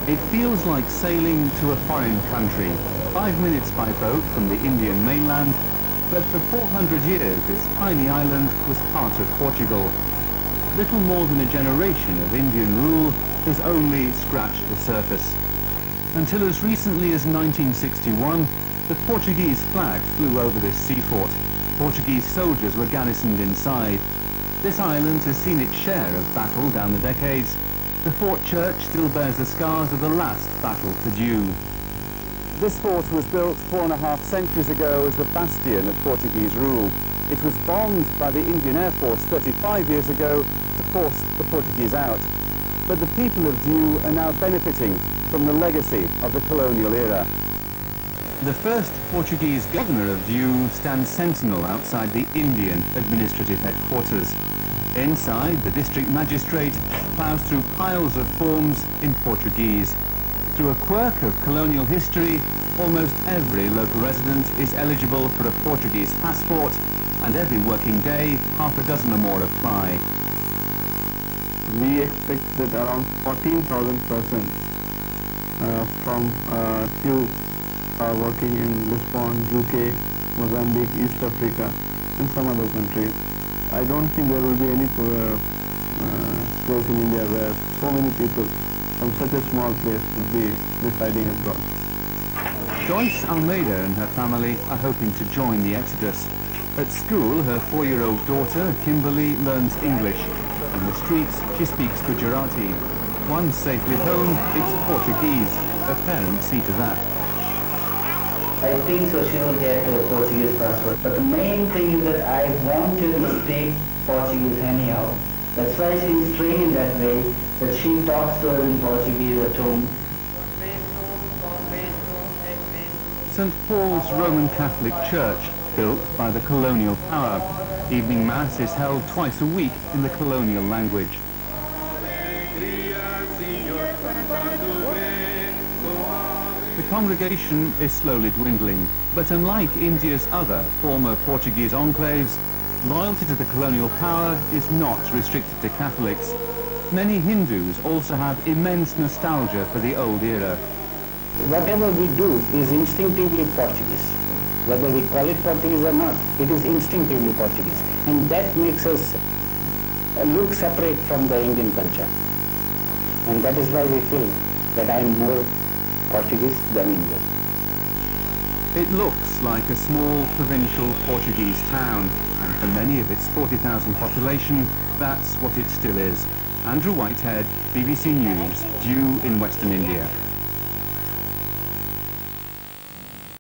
It feels like sailing to a foreign country, 5 minutes by boat from the Indian mainland, but for 400 years this tiny island was part of Portugal. Little more than a generation of Indian rule has only scratched the surface. Until as recently as 1961, the Portuguese flag flew over this sea fort. Portuguese soldiers were garrisoned inside. This island has seen its share of battle down the decades. The fort church still bears the scars of the last battle for Dew. This fort was built 4.5 centuries ago as the bastion of Portuguese rule. It was bombed by the Indian Air Force 35 years ago to force the Portuguese out. But the people of Dew are now benefiting from the legacy of the colonial era. The first Portuguese governor of Dew stands sentinel outside the Indian administrative headquarters. Inside, the district magistrate ploughs through piles of forms in Portuguese. Through a quirk of colonial history, almost every local resident is eligible for a Portuguese passport, and every working day, half a dozen or more apply. We expect that around 14,000 persons from Dew are working in Lisbon, UK, Mozambique, East Africa, and some other countries. I don't think there will be any place in India where so many people from such a small place would be residing abroad. Joyce Almeida and her family are hoping to join the exodus. At school, her 4-year-old daughter, Kimberly, learns English. In the streets, she speaks Gujarati. Once safely home, it's Portuguese. Her parents see to that. I think so she will get a Portuguese passport. But the main thing is that I want to speak Portuguese anyhow. That's why she's trained in that way, that she talks to us in Portuguese at home. St. Paul's Roman Catholic Church, built by the colonial power. Evening Mass is held twice a week in the colonial language. The congregation is slowly dwindling, but unlike India's other former Portuguese enclaves, loyalty to the colonial power is not restricted to Catholics. Many Hindus also have immense nostalgia for the old era. Whatever we do is instinctively Portuguese. Whether we call it Portuguese or not, it is instinctively Portuguese. And that makes us look separate from the Indian culture. And that is why we feel that I am more Portuguese than Indian. It looks like a small provincial Portuguese town, and for many of its 40,000 population, that's what it still is. Andrew Whitehead, BBC News, Dew in Western India.